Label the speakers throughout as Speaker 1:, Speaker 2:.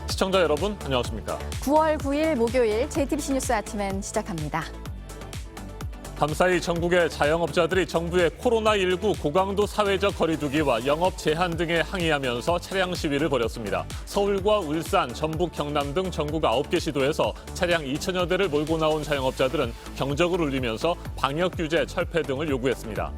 Speaker 1: 시청자 여러분, 안녕하십니까?
Speaker 2: 9월 9일 목요일 JTBC 뉴스 아침엔 시작합니다.
Speaker 1: 밤사이 전국의 자영업자들이 정부의 코로나19 고강도 사회적 거리두기와 영업 제한 등에 항의하면서 차량 시위를 벌였습니다. 서울과 울산, 전북, 경남 등 전국 9개 시도에서 차량 2천여 대를 몰고 나온 자영업자들은 경적을 울리면서 방역 규제 철폐 등을 요구했습니다.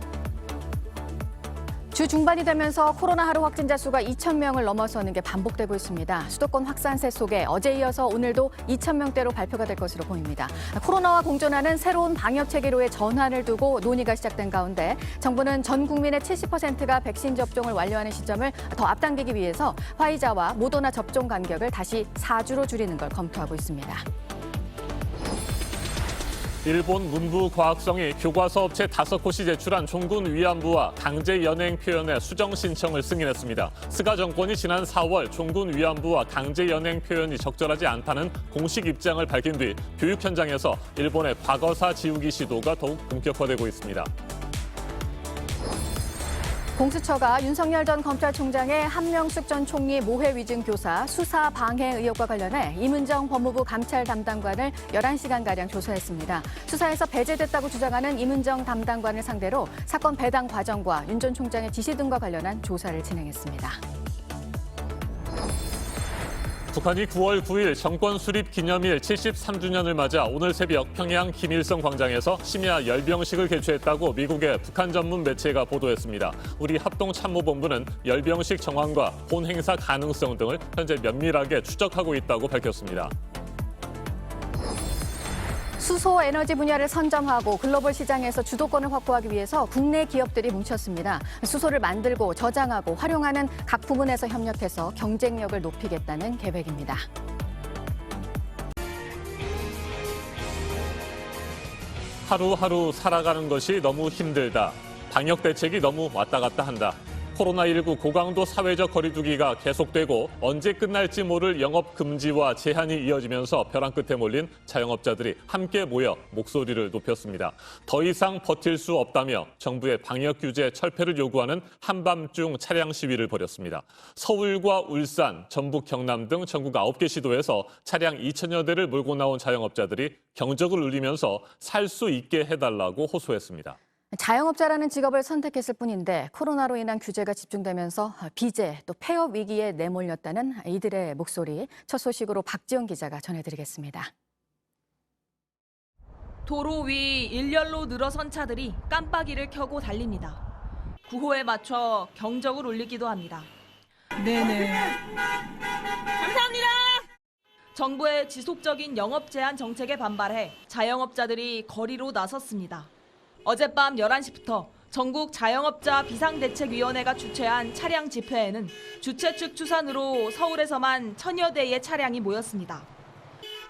Speaker 2: 주 중반이 되면서 코로나 하루 확진자 수가 2,000명을 넘어서는 게 반복되고 있습니다. 수도권 확산세 속에 어제 이어서 오늘도 2,000명대로 발표가 될 것으로 보입니다. 코로나와 공존하는 새로운 방역 체계로의 전환을 두고 논의가 시작된 가운데 정부는 전 국민의 70%가 백신 접종을 완료하는 시점을 더 앞당기기 위해서 화이자와 모더나 접종 간격을 다시 4주로 줄이는 걸 검토하고 있습니다.
Speaker 1: 일본 문부과학성이 교과서 업체 5곳이 제출한 종군 위안부와 강제 연행 표현의 수정 신청을 승인했습니다. 스가 정권이 지난 4월 종군 위안부와 강제 연행 표현이 적절하지 않다는 공식 입장을 밝힌 뒤 교육 현장에서 일본의 과거사 지우기 시도가 더욱 본격화되고 있습니다.
Speaker 2: 공수처가 윤석열 전 검찰총장의 한명숙 전 총리 모해 위증 교사 수사 방해 의혹과 관련해 이문정 법무부 감찰 담당관을 11시간가량 조사했습니다. 수사에서 배제됐다고 주장하는 이문정 담당관을 상대로 사건 배당 과정과 윤 전 총장의 지시 등과 관련한 조사를 진행했습니다.
Speaker 1: 북한이 9월 9일 정권 수립 기념일 73주년을 맞아 오늘 새벽 평양 김일성 광장에서 심야 열병식을 개최했다고 미국의 북한 전문 매체가 보도했습니다. 우리 합동참모본부는 열병식 정황과 본 행사 가능성 등을 현재 면밀하게 추적하고 있다고 밝혔습니다.
Speaker 2: 수소 에너지 분야를 선점하고 글로벌 시장에서 주도권을 확보하기 위해서 국내 기업들이 뭉쳤습니다. 수소를 만들고 저장하고 활용하는 각 부문에서 협력해서 경쟁력을 높이겠다는 계획입니다.
Speaker 1: 하루하루 살아가는 것이 너무 힘들다. 방역 대책이 너무 왔다 갔다 한다. 코로나19 고강도 사회적 거리두기가 계속되고 언제 끝날지 모를 영업 금지와 제한이 이어지면서 벼랑 끝에 몰린 자영업자들이 함께 모여 목소리를 높였습니다. 더 이상 버틸 수 없다며 정부의 방역 규제 철폐를 요구하는 한밤중 차량 시위를 벌였습니다. 서울과 울산, 전북, 경남 등 전국 9개 시도에서 차량 2천여 대를 몰고 나온 자영업자들이 경적을 울리면서 살 수 있게 해달라고 호소했습니다.
Speaker 2: 자영업자라는 직업을 선택했을 뿐인데 코로나로 인한 규제가 집중되면서 비재 또 폐업 위기에 내몰렸다는 이들의 목소리 첫 소식으로 박지영 기자가 전해드리겠습니다.
Speaker 3: 도로 위 일렬로 늘어선 차들이 깜빡이를 켜고 달립니다. 구호에 맞춰 경적을 울리기도 합니다.
Speaker 4: 네네.
Speaker 3: 감사합니다. 정부의 지속적인 영업 제한 정책에 반발해 자영업자들이 거리로 나섰습니다. 어젯밤 11시부터 전국 자영업자 비상대책위원회가 주최한 차량 집회에는 주최 측 추산으로 서울에서만 1,000여 대의 차량이 모였습니다.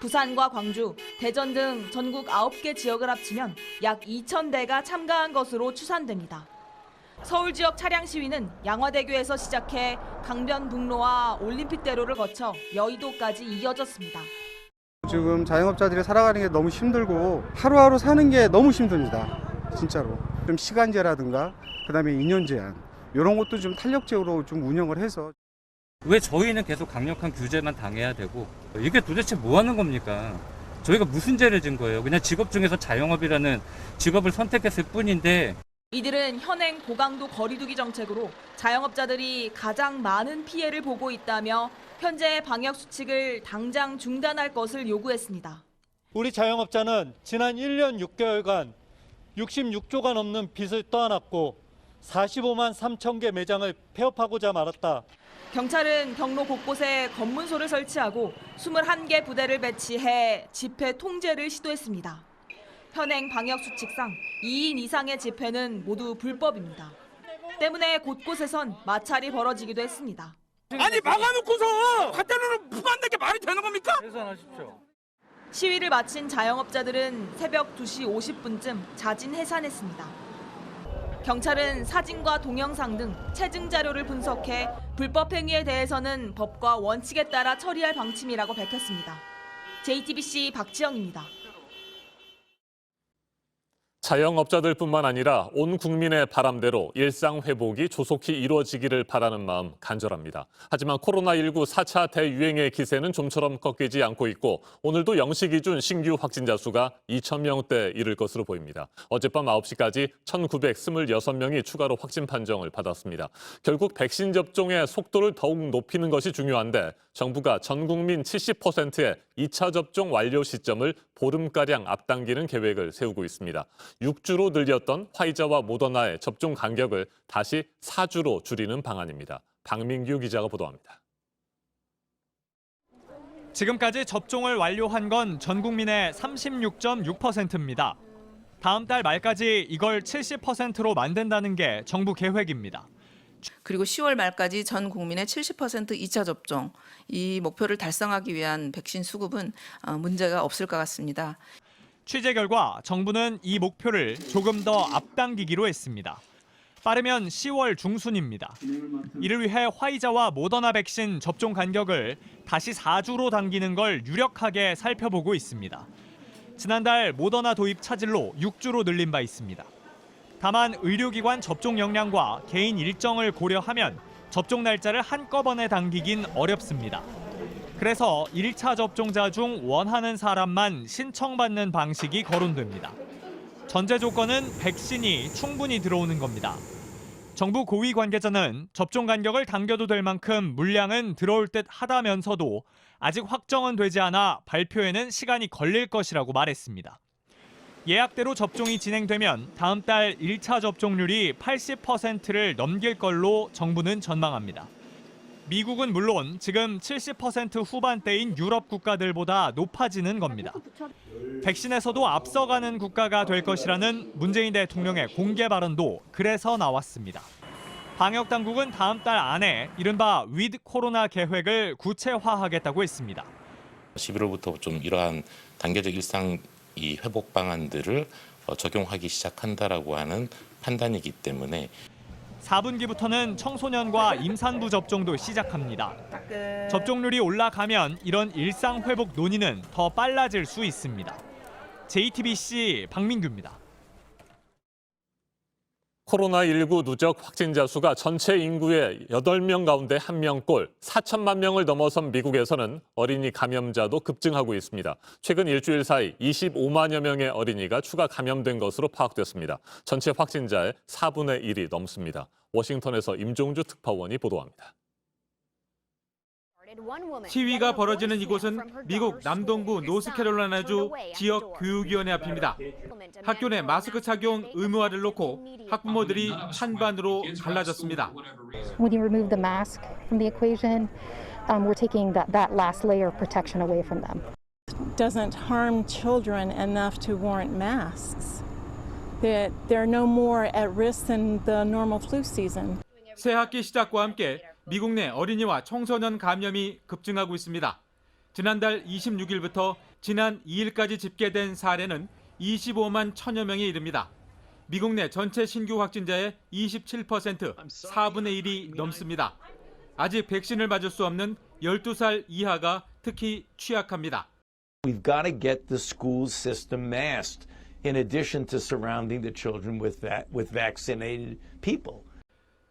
Speaker 3: 부산과 광주, 대전 등 전국 9개 지역을 합치면 약 2,000대가 참가한 것으로 추산됩니다. 서울 지역 차량 시위는 양화대교에서 시작해 강변북로와 올림픽대로를 거쳐 여의도까지 이어졌습니다.
Speaker 5: 지금 자영업자들이 살아가는 게 너무 힘들고 하루하루 사는 게 너무 힘듭니다. 진짜로. 좀 시간제라든가 그다음에 인연 제한 이런 것도 좀 탄력적으로 좀 운영을 해서.
Speaker 6: 왜 저희는 계속 강력한 규제만 당해야 되고 이게 도대체 뭐 하는 겁니까? 저희가 무슨 죄를 진 거예요? 그냥 직업 중에서 자영업이라는 직업을 선택했을 뿐인데.
Speaker 3: 이들은 현행 고강도 거리두기 정책으로 자영업자들이 가장 많은 피해를 보고 있다며 현재 방역 수칙을 당장 중단할 것을 요구했습니다.
Speaker 7: 우리 자영업자는 지난 1년 6개월간 66조가 넘는 빚을 떠안았고 45만 3천 개 매장을 폐업하고자 말았다.
Speaker 3: 경찰은 경로 곳곳에 검문소를 설치하고 21개 부대를 배치해 집회 통제를 시도했습니다. 현행 방역 수칙상 2인 이상의 집회는 모두 불법입니다. 때문에 곳곳에선 마찰이 벌어지기도 했습니다.
Speaker 4: 아니 막아놓고서 갖다놓으면 부관된 게 말이 되는 겁니까?
Speaker 6: 해산하십시오.
Speaker 3: 시위를 마친 자영업자들은 새벽 2시 50분쯤 자진 해산했습니다. 경찰은 사진과 동영상 등 체증 자료를 분석해 불법 행위에 대해서는 법과 원칙에 따라 처리할 방침이라고 밝혔습니다. JTBC 박지영입니다.
Speaker 1: 자영업자들뿐만 아니라 온 국민의 바람대로 일상 회복이 조속히 이루어지기를 바라는 마음 간절합니다. 하지만 코로나19 4차 대유행의 기세는 좀처럼 꺾이지 않고 있고 오늘도 0시 기준 신규 확진자 수가 2,000명대 이를 것으로 보입니다. 어젯밤 9시까지 1,926명이 추가로 확진 판정을 받았습니다. 결국 백신 접종의 속도를 더욱 높이는 것이 중요한데 정부가 전 국민 70%의 2차 접종 완료 시점을 보름가량 앞당기는 계획을 세우고 있습니다. 6주로 늘렸던 화이자와 모더나의 접종 간격을 다시 4주로 줄이는 방안입니다. 박민규 기자가 보도합니다.
Speaker 8: 지금까지 접종을 완료한 건 전 국민의 36.6%입니다. 다음 달 말까지 이걸 70%로 만든다는 게 정부 계획입니다.
Speaker 9: 그리고 10월 말까지 전 국민의 70% 2차 접종, 이 목표를 달성하기 위한 백신 수급은 문제가 없을 것 같습니다.
Speaker 8: 취재 결과 정부는 이 목표를 조금 더 앞당기기로 했습니다. 빠르면 10월 중순입니다. 이를 위해 화이자와 모더나 백신 접종 간격을 다시 4주로 당기는 걸 유력하게 살펴보고 있습니다. 지난달 모더나 도입 차질로 6주로 늘린 바 있습니다. 다만 의료기관 접종 역량과 개인 일정을 고려하면 접종 날짜를 한꺼번에 당기긴 어렵습니다. 그래서 1차 접종자 중 원하는 사람만 신청받는 방식이 거론됩니다. 전제 조건은 백신이 충분히 들어오는 겁니다. 정부 고위 관계자는 접종 간격을 당겨도 될 만큼 물량은 들어올 듯 하다면서도 아직 확정은 되지 않아 발표에는 시간이 걸릴 것이라고 말했습니다. 예약대로 접종이 진행되면 다음 달 1차 접종률이 80%를 넘길 걸로 정부는 전망합니다. 미국은 물론 지금 70% 후반대인 유럽 국가들보다 높아지는 겁니다. 백신에서도 앞서가는 국가가 될 것이라는 문재인 대통령의 공개 발언도 그래서 나왔습니다. 방역 당국은 다음 달 안에 이른바 위드 코로나 계획을 구체화하겠다고 했습니다.
Speaker 10: 11월부터 좀 이러한 단계적 일상 이 회복 방안들을 적용하기 시작한다라고 하는 판단이기 때문에
Speaker 8: 4분기부터는 청소년과 임산부 접종도 시작합니다. 접종률이 올라가면 이런 일상 회복 논의는 더 빨라질 수 있습니다. JTBC 박민규입니다.
Speaker 1: 코로나19 누적 확진자 수가 전체 인구의 8명 가운데 1명꼴 4천만 명을 넘어선 미국에서는 어린이 감염자도 급증하고 있습니다. 최근 일주일 사이 25만여 명의 어린이가 추가 감염된 것으로 파악됐습니다. 전체 확진자의 4분의 1이 넘습니다. 워싱턴에서 임종주 특파원이 보도합니다.
Speaker 11: 시위가 벌어지는 이곳은 미국 남동부 노스캐롤라이나주 지역 교육위원회 앞입니다. 학교 내 마스크 착용 의무화를 놓고 학부모들이 찬반으로 갈라졌습니다.
Speaker 12: When you remove the mask from the equation, we're taking that last layer of protection away from them.
Speaker 13: Doesn't harm children enough to warrant masks. That they're no more at risk than the normal flu season.
Speaker 11: 새 학기 시작과 함께 미국 내 어린이와 청소년 감염이 급증하고 있습니다. 지난달 26일부터 지난 2일까지 집계된 사례는 25만 1천여 명에 이릅니다. 미국 내 전체 신규 확진자의 27%, 4분의 1이 넘습니다. 아직 백신을 맞을 수 없는 12살 이하가 특히 취약합니다.
Speaker 14: We've got to get the school system masked in addition to surrounding the children with vaccinated people.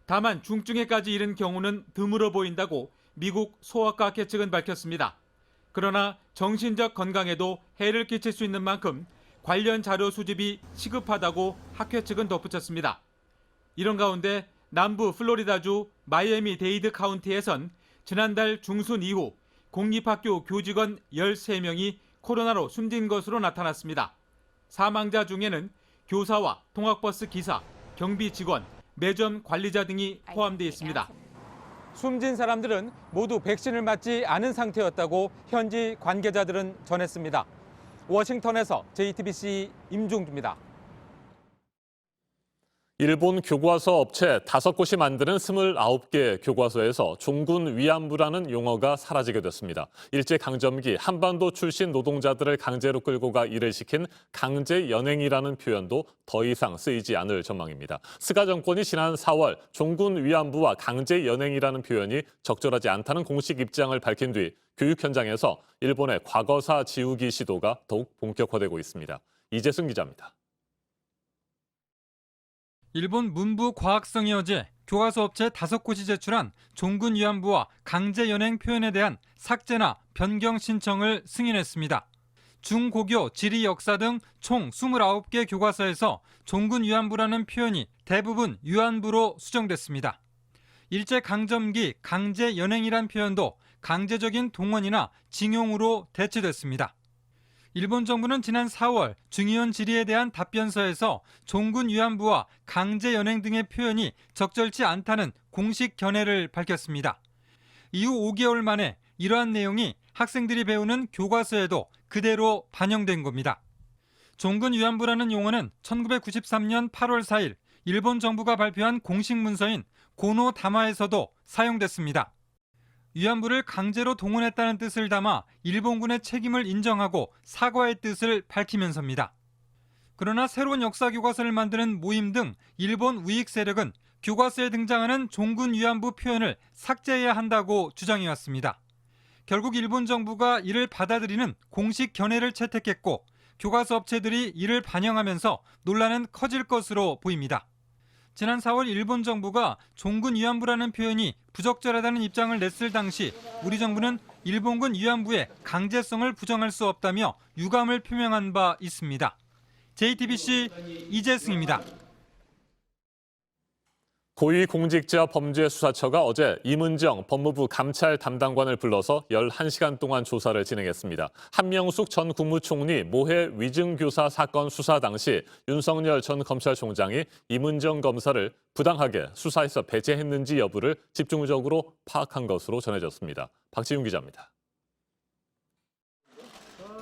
Speaker 11: 다만 중증에까지 이른 경우는 드물어 보인다고 미국 소아과학회 측은 밝혔습니다. 그러나 정신적 건강에도 해를 끼칠 수 있는 만큼 관련 자료 수집이 시급하다고 학회 측은 덧붙였습니다. 이런 가운데 남부 플로리다주 마이애미 데이드 카운티에선 지난달 중순 이후 공립학교 교직원 13명이 코로나로 숨진 것으로 나타났습니다. 사망자 중에는 교사와 통학버스 기사, 경비 직원, 매점 관리자 등이 포함되어 있습니다.
Speaker 15: 숨진 사람들은 모두 백신을 맞지 않은 상태였다고 현지 관계자들은 전했습니다. 워싱턴에서 JTBC 임종주입니다.
Speaker 1: 일본 교과서 업체 5곳이 만드는 29개 교과서에서 종군 위안부라는 용어가 사라지게 됐습니다. 일제강점기 한반도 출신 노동자들을 강제로 끌고 가 일을 시킨 강제연행이라는 표현도 더 이상 쓰이지 않을 전망입니다. 스가 정권이 지난 4월 종군 위안부와 강제연행이라는 표현이 적절하지 않다는 공식 입장을 밝힌 뒤 교육 현장에서 일본의 과거사 지우기 시도가 더욱 본격화되고 있습니다. 이재승 기자입니다.
Speaker 15: 일본 문부과학성이 어제 교과서 업체 5곳이 제출한 종군 위안부와 강제 연행 표현에 대한 삭제나 변경 신청을 승인했습니다. 중고교, 지리, 역사 등 총 29개 교과서에서 종군 위안부라는 표현이 대부분 위안부로 수정됐습니다. 일제강점기 강제 연행이란 표현도 강제적인 동원이나 징용으로 대체됐습니다. 일본 정부는 지난 4월 중의원 질의에 대한 답변서에서 종군 위안부와 강제 연행 등의 표현이 적절치 않다는 공식 견해를 밝혔습니다. 이후 5개월 만에 이러한 내용이 학생들이 배우는 교과서에도 그대로 반영된 겁니다. 종군 위안부라는 용어는 1993년 8월 4일 일본 정부가 발표한 공식 문서인 고노 다마에서도 사용됐습니다. 위안부를 강제로 동원했다는 뜻을 담아 일본군의 책임을 인정하고 사과의 뜻을 밝히면서입니다. 그러나 새로운 역사 교과서를 만드는 모임 등 일본 우익 세력은 교과서에 등장하는 종군 위안부 표현을 삭제해야 한다고 주장해왔습니다. 결국 일본 정부가 이를 받아들이는 공식 견해를 채택했고 교과서 업체들이 이를 반영하면서 논란은 커질 것으로 보입니다. 지난 4월 일본 정부가 종군 위안부라는 표현이 부적절하다는 입장을 냈을 당시 우리 정부는 일본군 위안부의 강제성을 부정할 수 없다며 유감을 표명한 바 있습니다. JTBC 이재승입니다.
Speaker 1: 고위공직자범죄수사처가 어제 이문정 법무부 감찰 담당관을 불러서 11시간 동안 조사를 진행했습니다. 한명숙 전 국무총리 모해 위증교사 사건 수사 당시 윤석열 전 검찰총장이 이문정 검사를 부당하게 수사에서 배제했는지 여부를 집중적으로 파악한 것으로 전해졌습니다. 박지훈 기자입니다.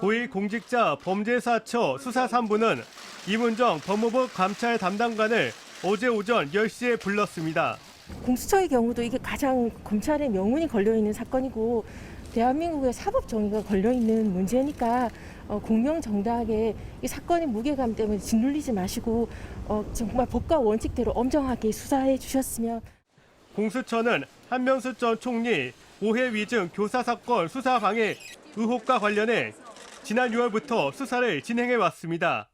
Speaker 16: 고위공직자범죄수사처 수사 3부는 이문정 법무부 감찰 담당관을 어제 오전 10시에 불렀습니다.
Speaker 17: 공수처의 경우도 이게 가장 검찰의 명운이 걸려있는 사건이고 대한민국의 사법 정의가 걸려있는 문제니까 공명정당하게 이 사건의 무게감 때문에 짓눌리지 마시고 정말 법과 원칙대로 엄정하게 수사해 주셨으면.
Speaker 16: 공수처는 한명숙 전 총리 오해 위증 교사 사건 수사 방해 의혹과 관련해 지난 6월부터 수사를 진행해 왔습니다.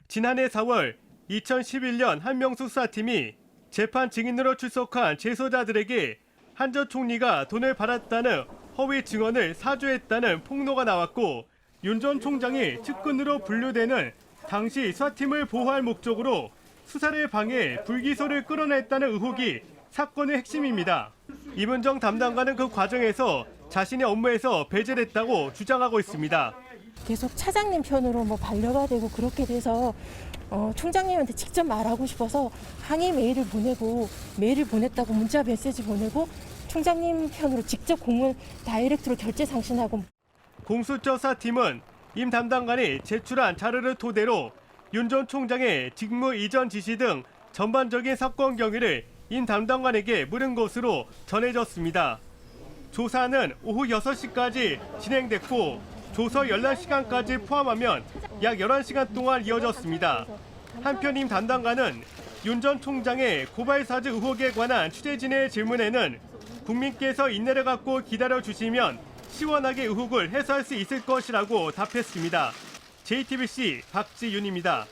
Speaker 16: 지난해 4월 2011년 한명숙 수사팀이 재판 증인으로 출석한 재소자들에게 한 전 총리가 돈을 받았다는 허위 증언을 사주했다는 폭로가 나왔고 윤 전 총장이 측근으로 분류되는 당시 수사팀을 보호할 목적으로 수사를 방해 불기소를 끌어냈다는 의혹이 사건의 핵심입니다. 이문정 담당관은 그 과정에서 자신의 업무에서 배제됐다고 주장하고 있습니다.
Speaker 17: 계속 차장님 편으로 반려가 되고 그렇게 돼서 총장님한테 직접 말하고 싶어서 항의 메일을 보내고 메일을 보냈다고 문자 메시지 보내고 총장님 편으로 직접 공문 다이렉트로 결제 상신하고.
Speaker 16: 공수처 수사팀은 임 담당관이 제출한 자료를 토대로 윤 전 총장의 직무 이전 지시 등 전반적인 사건 경위를 임 담당관에게 물은 것으로 전해졌습니다. 조사는 오후 6시까지 진행됐고 조서 11시간까지 포함하면 약 11시간 동안 이어졌습니다. 한편 임 담당관은 윤 전 총장의 고발 사주 의혹에 관한 취재진의 질문에는 국민께서 인내를 갖고 기다려주시면 시원하게 의혹을 해소할 수 있을 것이라고 답했습니다. JTBC 박지윤입니다.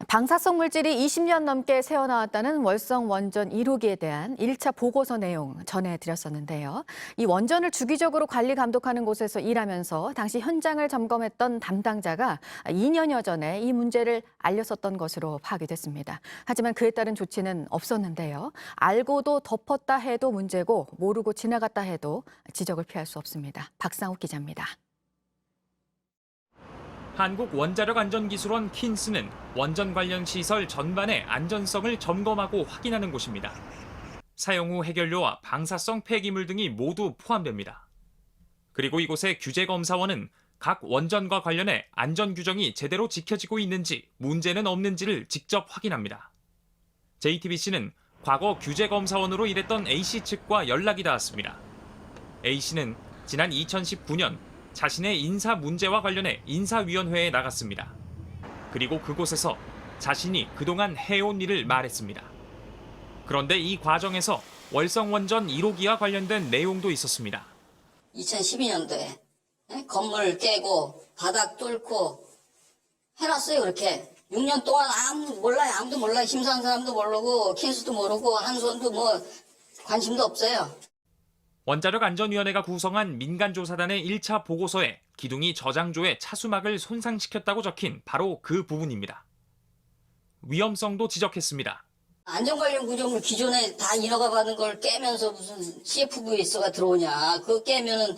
Speaker 2: 방사성 물질이 20년 넘게 새어나왔다는 월성 원전 1호기에 대한 1차 보고서 내용 전해드렸었는데요. 이 원전을 주기적으로 관리 감독하는 곳에서 일하면서 당시 현장을 점검했던 담당자가 2년여 전에 이 문제를 알렸었던 것으로 파악이 됐습니다. 하지만 그에 따른 조치는 없었는데요. 알고도 덮었다 해도 문제고 모르고 지나갔다 해도 지적을 피할 수 없습니다. 박상욱 기자입니다.
Speaker 18: 한국원자력안전기술원 킨스는 원전 관련 시설 전반의 안전성을 점검하고 확인하는 곳입니다. 사용 후 해결료와 방사성 폐기물 등이 모두 포함됩니다. 그리고 이곳의 규제검사원은 각 원전과 관련해 안전 규정이 제대로 지켜지고 있는지 문제는 없는지를 직접 확인합니다. JTBC는 과거 규제검사원으로 일했던 A씨 측과 연락이 닿았습니다. A씨는 지난 2019년 자신의 인사 문제와 관련해 인사위원회에 나갔습니다. 그리고 그곳에서 자신이 그동안 해온 일을 말했습니다. 그런데 이 과정에서 월성원전 1호기와 관련된 내용도 있었습니다.
Speaker 19: 2012년도에 건물 깨고 바닥 뚫고 해놨어요. 그렇게 6년 동안 아무도 몰라요. 심사한 사람도 모르고 킨스도 모르고 한손도 뭐 관심도 없어요.
Speaker 18: 원자력안전위원회가 구성한 민간조사단의 1차 보고서에 기둥이 저장조의 차수막을 손상시켰다고 적힌 바로 그 부분입니다. 위험성도 지적했습니다.
Speaker 19: 안전관련 구조물 기존에 다 인허가 받은 걸 깨면서 무슨 CFVS가 들어오냐. 그거 깨면은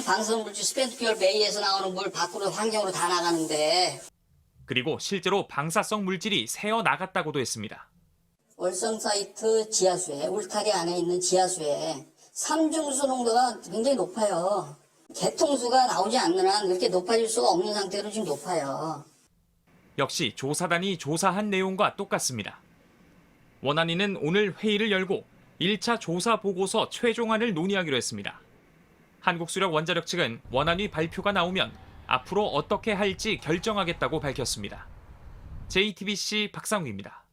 Speaker 19: 방사물질 스펜트퓨얼 베이에서 나오는 물 밖으로 환경으로 다 나가는데.
Speaker 18: 그리고 실제로 방사성 물질이 새어 나갔다고도 했습니다.
Speaker 19: 월성 사이트 지하수에, 울타리 안에 있는 지하수에 삼중수 농도가 굉장히 높아요. 개통수가 나오지 않는 한 그렇게 높아질 수가 없는 상태로 지금 높아요.
Speaker 18: 역시 조사단이 조사한 내용과 똑같습니다. 원안위는 오늘 회의를 열고 1차 조사 보고서 최종안을 논의하기로 했습니다. 한국수력원자력 측은 원안위 발표가 나오면 앞으로 어떻게 할지 결정하겠다고 밝혔습니다. JTBC 박상우입니다.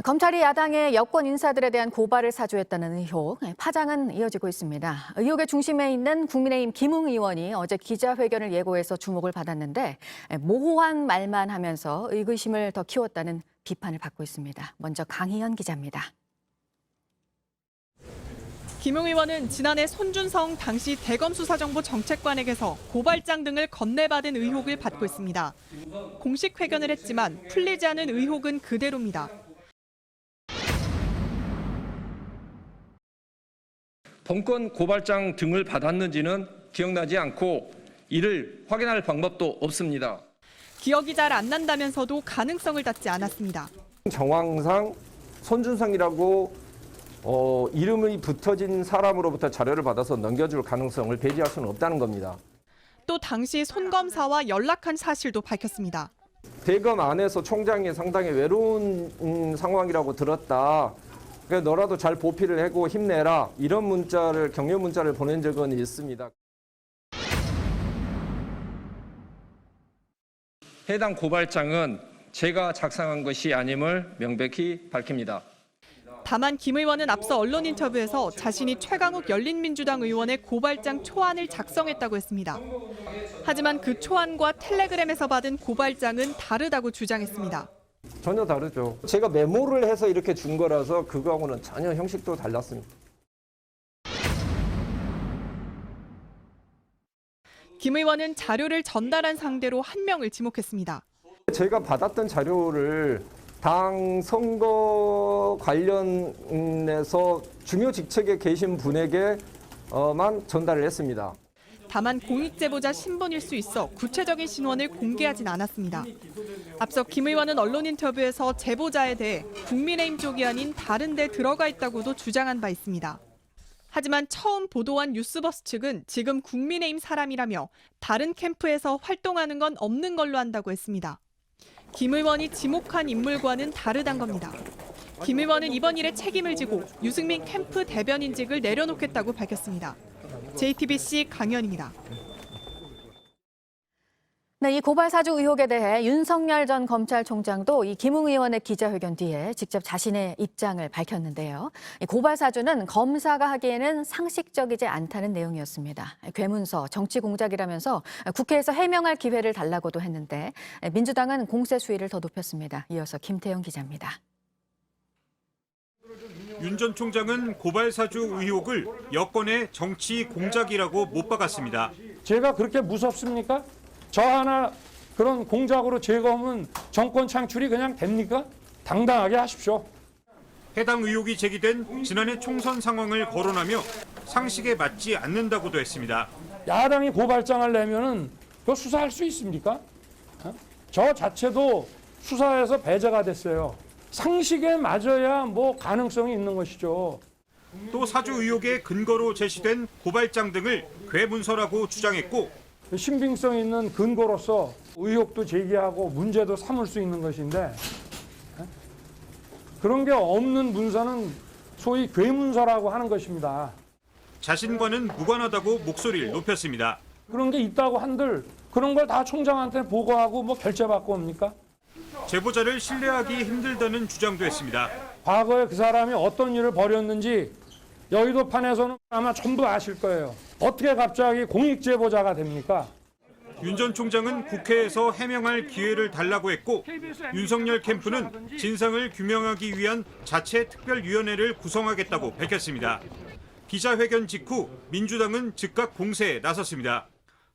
Speaker 2: 검찰이 야당의 여권 인사들에 대한 고발을 사주했다는 의혹, 파장은 이어지고 있습니다. 의혹의 중심에 있는 국민의힘 김웅 의원이 어제 기자회견을 예고해서 주목을 받았는데 모호한 말만 하면서 의구심을 더 키웠다는 비판을 받고 있습니다. 먼저 강희연 기자입니다.
Speaker 3: 김웅 의원은 지난해 손준성 당시 대검수사정보 정책관에게서 고발장 등을 건네받은 의혹을 받고 있습니다. 공식 회견을 했지만 풀리지 않은 의혹은 그대로입니다.
Speaker 20: 본건 고발장 등을 받았는지는 기억나지 않고 이를 확인할 방법도 없습니다.
Speaker 3: 기억이 잘 안 난다면서도 가능성을 닫지 않았습니다.
Speaker 20: 정황상 손준성이라고 이름이 붙어진 사람으로부터 자료를 받아서 넘겨줄 가능성을 배제할 수는 없다는 겁니다.
Speaker 3: 또 당시 손 검사와 연락한 사실도 밝혔습니다.
Speaker 20: 대검 안에서 총장이 상당히 외로운 상황이라고 들었다. 그러니까 너라도 잘 보필을 하고 힘내라. 이런 문자를 격려 문자를 보낸 적은 있습니다. 해당 고발장은 제가 작성한 것이 아님을 명백히 밝힙니다.
Speaker 3: 다만 김 의원은 앞서 언론 인터뷰에서 자신이 최강욱 열린민주당 의원의 고발장 초안을 작성했다고 했습니다. 하지만 그 초안과 텔레그램에서 받은 고발장은 다르다고 주장했습니다.
Speaker 20: 전혀 다르죠. 제가 메모를 해서 이렇게 준 거라서 그거하고는 전혀 형식도 달랐습니다.
Speaker 3: 김 의원은 자료를 전달한 상대로 한 명을 지목했습니다.
Speaker 20: 제가 받았던 자료를 당 선거 관련해서 중요 직책에 계신 분에게만 전달을 했습니다.
Speaker 3: 다만 공익제보자 신분일 수 있어 구체적인 신원을 공개하진 않았습니다. 앞서 김 의원은 언론 인터뷰에서 제보자에 대해 국민의힘 쪽이 아닌 다른 데 들어가 있다고도 주장한 바 있습니다. 하지만 처음 보도한 뉴스버스 측은 지금 국민의힘 사람이라며 다른 캠프에서 활동하는 건 없는 걸로 한다고 했습니다. 김 의원이 지목한 인물과는 다르단 겁니다. 김 의원은 이번 일에 책임을 지고 유승민 캠프 대변인직을 내려놓겠다고 밝혔습니다. JTBC 강연입니다.
Speaker 2: 네, 이 고발 사주 의혹에 대해 윤석열 전 검찰총장도 이 김웅 의원의 기자회견 뒤에 직접 자신의 입장을 밝혔는데요. 이 고발 사주는 검사가 하기에는 상식적이지 않다는 내용이었습니다. 괴문서, 정치 공작이라면서 국회에서 해명할 기회를 달라고도 했는데 민주당은 공세 수위를 더 높였습니다. 이어서 김태영 기자입니다.
Speaker 16: 윤 전 총장은 고발 사주 의혹을 여권의 정치 공작이라고 못 박았습니다.
Speaker 21: 제가 그렇게 무섭습니까? 저 하나 그런 공작으로 제거하면 정권 창출이 그냥 됩니까? 당당하게 하십시오.
Speaker 16: 해당 의혹이 제기된 지난해 총선 상황을 거론하며 상식에 맞지 않는다고도 했습니다.
Speaker 21: 야당이 고발장을 내면은 그거 수사할 수 있습니까? 저 자체도 수사에서 배제가 됐어요. 상식에 맞아야 뭐 가능성이 있는 것이죠.
Speaker 16: 또 사주 의혹의 근거로 제시된 고발장 등을 괴문서라고 주장했고
Speaker 21: 신빙성 있는 근거로서 의혹도 제기하고 문제도 삼을 수 있는 것인데 그런 게 없는 문서는 소위 괴문서라고 하는 것입니다.
Speaker 16: 자신과는 무관하다고 목소리를 높였습니다.
Speaker 21: 그런 게 있다고 한들 그런 걸 다 총장한테 보고하고 뭐 결재받고 옵니까?
Speaker 16: 제보자를 신뢰하기 힘들다는 주장도 했습니다.
Speaker 21: 과거에 그 사람이 어떤 일을 벌였는지 여의도판에서는 아마 전부 아실 거예요. 어떻게 갑자기 공익제보자가 됩니까?
Speaker 11: 윤 전 총장은 국회에서 해명할 기회를 달라고 했고 윤석열 캠프는 진상을 규명하기 위한 자체 특별위원회를 구성하겠다고 밝혔습니다. 기자회견 직후 민주당은 즉각 공세에 나섰습니다.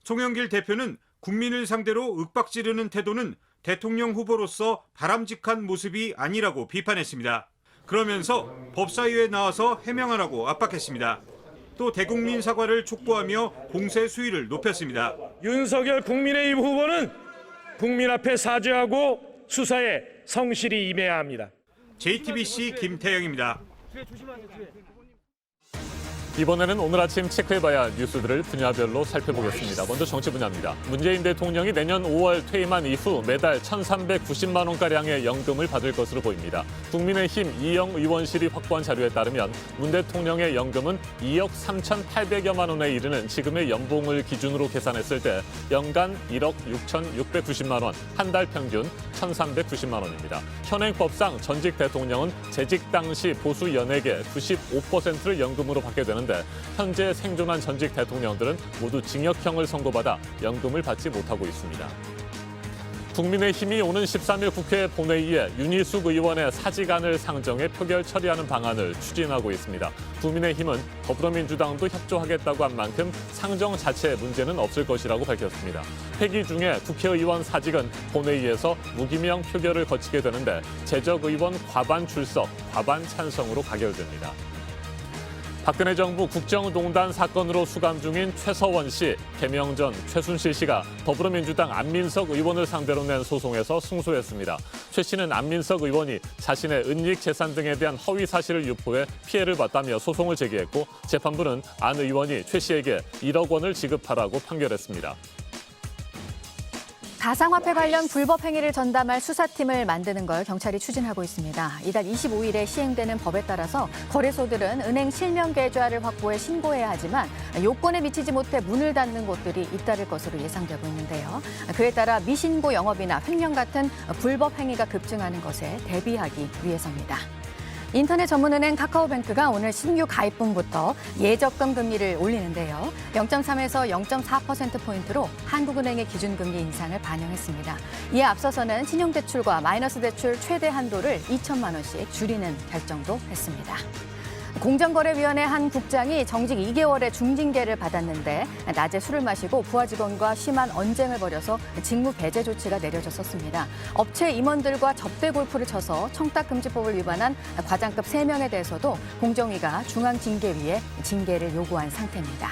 Speaker 11: 송영길 대표는 국민을 상대로 윽박지르는 태도는 대통령 후보로서 바람직한 모습이 아니라고 비판했습니다. 그러면서 법사위에 나와서 해명하라고 압박했습니다. 또 대국민 사과를 촉구하며 공세 수위를 높였습니다.
Speaker 4: 윤석열 국민의힘 후보는 국민 앞에 사죄하고 수사에 성실히 임해야 합니다.
Speaker 11: JTBC 김태영입니다.
Speaker 1: 이번에는 오늘 아침 체크해봐야 할 뉴스들을 분야별로 살펴보겠습니다. 먼저 정치 분야입니다. 문재인 대통령이 내년 5월 퇴임한 이후 매달 1,390만 원가량의 연금을 받을 것으로 보입니다. 국민의힘 이영 의원실이 확보한 자료에 따르면 문 대통령의 연금은 2억 3,800여만 원에 이르는 지금의 연봉을 기준으로 계산했을 때 연간 1억 6,690만 원, 한 달 평균 1,390만 원입니다. 현행법상 전직 대통령은 재직 당시 보수 연예계 95%를 연금으로 받게 되는데 현재 생존한 전직 대통령들은 모두 징역형을 선고받아 연금을 받지 못하고 있습니다. 국민의힘이 오는 13일 국회 본회의에 윤희숙 의원의 사직안을 상정해 표결 처리하는 방안을 추진하고 있습니다. 국민의힘은 더불어민주당도 협조하겠다고 한 만큼 상정 자체에 문제는 없을 것이라고 밝혔습니다. 회기 중에 국회의원 사직은 본회의에서 무기명 표결을 거치게 되는데 재적 의원 과반 출석, 과반 찬성으로 가결됩니다. 박근혜 정부 국정농단 사건으로 수감 중인 최서원 씨, 개명 전 최순실 씨가 더불어민주당 안민석 의원을 상대로 낸 소송에서 승소했습니다. 최 씨는 안민석 의원이 자신의 은닉 재산 등에 대한 허위 사실을 유포해 피해를 봤다며 소송을 제기했고 재판부는 안 의원이 최 씨에게 1억 원을 지급하라고 판결했습니다.
Speaker 2: 가상화폐 관련 불법 행위를 전담할 수사팀을 만드는 걸 경찰이 추진하고 있습니다. 이달 25일에 시행되는 법에 따라서 거래소들은 은행 실명 계좌를 확보해 신고해야 하지만 요건에 미치지 못해 문을 닫는 곳들이 잇따를 것으로 예상되고 있는데요. 그에 따라 미신고 영업이나 횡령 같은 불법 행위가 급증하는 것에 대비하기 위해서입니다. 인터넷 전문은행 카카오뱅크가 오늘 신규 가입분부터 예적금 금리를 올리는데요. 0.3에서 0.4%포인트로 한국은행의 기준금리 인상을 반영했습니다. 이에 앞서서는 신용대출과 마이너스 대출 최대 한도를 2천만 원씩 줄이는 결정도 했습니다. 공정거래위원회 한 국장이 정직 2개월의 중징계를 받았는데 낮에 술을 마시고 부하 직원과 심한 언쟁을 벌여서 직무 배제 조치가 내려졌었습니다. 업체 임원들과 접대 골프를 쳐서 청탁금지법을 위반한 과장급 3명에 대해서도 공정위가 중앙징계위에 징계를 요구한 상태입니다.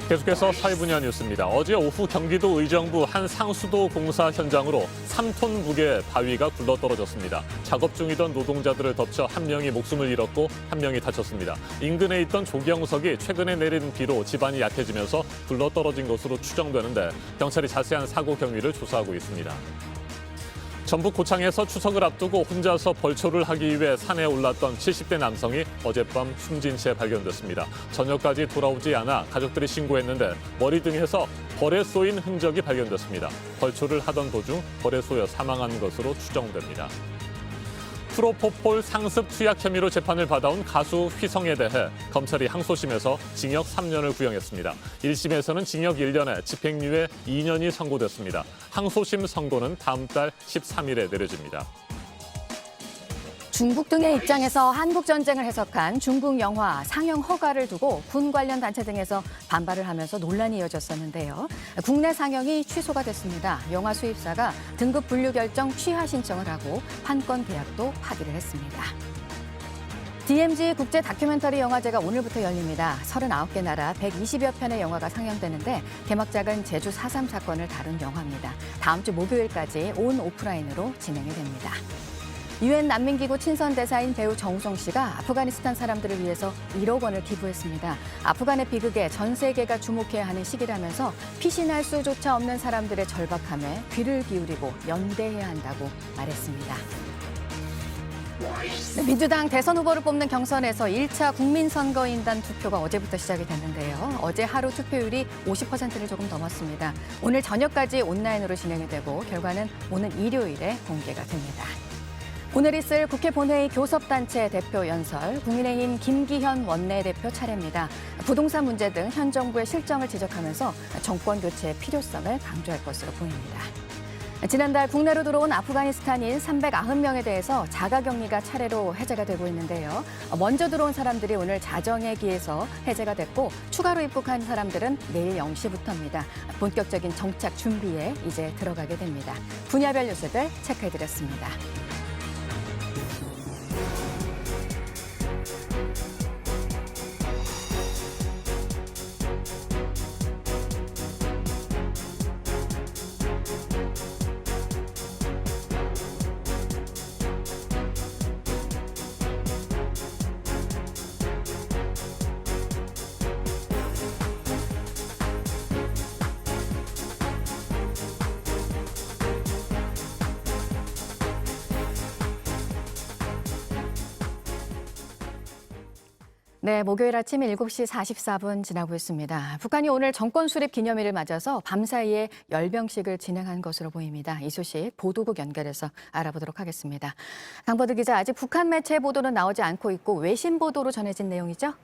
Speaker 1: 계속해서 사회 분야 뉴스입니다. 어제 오후 경기도 의정부 한 상수도 공사 현장으로 3톤 무게의 바위가 굴러떨어졌습니다. 작업 중이던 노동자들을 덮쳐 한 명이 목숨을 잃었고 한 명이 다쳤습니다. 인근에 있던 조경석이 최근에 내린 비로 집안이 약해지면서 굴러떨어진 것으로 추정되는데 경찰이 자세한 사고 경위를 조사하고 있습니다. 전북 고창에서 추석을 앞두고 혼자서 벌초를 하기 위해 산에 올랐던 70대 남성이 어젯밤 숨진 채 발견됐습니다. 저녁까지 돌아오지 않아 가족들이 신고했는데 머리 등에서 벌에 쏘인 흔적이 발견됐습니다. 벌초를 하던 도중 벌에 쏘여 사망한 것으로 추정됩니다. 프로포폴 상습 투약 혐의로 재판을 받아온 가수 휘성에 대해 검찰이 항소심에서 징역 3년을 구형했습니다. 1심에서는 징역 1년에 집행유예 2년이 선고됐습니다. 항소심 선고는 다음 달 13일에 내려집니다.
Speaker 2: 중국 등의 입장에서 한국 전쟁을 해석한 중국 영화 상영 허가를 두고 군 관련 단체 등에서 반발을 하면서 논란이 이어졌었는데요. 국내 상영이 취소가 됐습니다. 영화 수입사가 등급 분류 결정 취하 신청을 하고 판권 계약도 파기를 했습니다. DMZ 국제 다큐멘터리 영화제가 오늘부터 열립니다. 39개 나라 120여 편의 영화가 상영되는데 개막작은 제주 4.3 사건을 다룬 영화입니다. 다음 주 목요일까지 온 오프라인으로 진행이 됩니다. 유엔 난민기구 친선대사인 배우 정우성 씨가 아프가니스탄 사람들을 위해서 1억 원을 기부했습니다. 아프간의 비극에 전 세계가 주목해야 하는 시기라면서 피신할 수조차 없는 사람들의 절박함에 귀를 기울이고 연대해야 한다고 말했습니다. 민주당 대선 후보를 뽑는 경선에서 1차 국민선거인단 투표가 어제부터 시작이 됐는데요. 어제 하루 투표율이 50%를 조금 넘었습니다. 오늘 저녁까지 온라인으로 진행이 되고 결과는 오는 일요일에 공개가 됩니다. 오늘 있을 국회 본회의 교섭단체 대표 연설, 국민의힘 김기현 원내대표 차례입니다. 부동산 문제 등 현 정부의 실정을 지적하면서 정권 교체의 필요성을 강조할 것으로 보입니다. 지난달 국내로 들어온 아프가니스탄인 390명에 대해서 자가격리가 차례로 해제가 되고 있는데요. 먼저 들어온 사람들이 오늘 자정에 기해서 해제가 됐고 추가로 입국한 사람들은 내일 0시부터입니다. 본격적인 정착 준비에 이제 들어가게 됩니다. 분야별 뉴스들 체크해드렸습니다. 네, 목요일 아침 7시 44분 지나고 있습니다. 북한이 오늘 정권 수립 기념일을 맞아서 밤사이에 열병식을 진행한 것으로 보입니다. 이 소식 보도국 연결해서 알아보도록 하겠습니다. 강버드 기자, 아직 북한 매체 보도는 나오지 않고 있고 외신 보도로 전해진 내용이죠?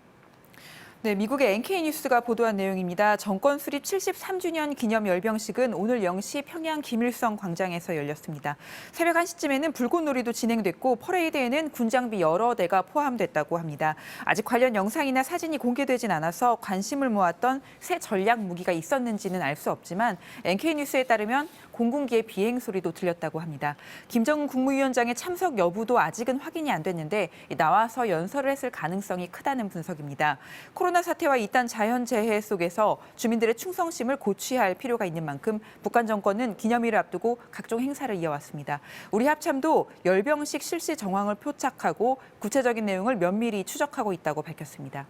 Speaker 5: 네, 미국의 NK뉴스가 보도한 내용입니다. 정권 수립 73주년 기념 열병식은 오늘 0시 평양 김일성 광장에서 열렸습니다. 새벽 1시쯤에는 불꽃놀이도 진행됐고 퍼레이드에는 군장비 여러 대가 포함됐다고 합니다. 아직 관련 영상이나 사진이 공개되진 않아서 관심을 모았던 새 전략 무기가 있었는지는 알 수 없지만 NK뉴스에 따르면 공군기의 비행 소리도 들렸다고 합니다. 김정은 국무위원장의 참석 여부도 아직은 확인이 안 됐는데 나와서 연설을 했을 가능성이 크다는 분석입니다. 코로나 사태와 이딴 자연재해 속에서 주민들의 충성심을 고취할 필요가 있는 만큼 북한 정권은 기념일을 앞두고 각종 행사를 이어왔습니다. 우리 합참도 열병식 실시 정황을 포착하고 구체적인 내용을 면밀히 추적하고 있다고 밝혔습니다.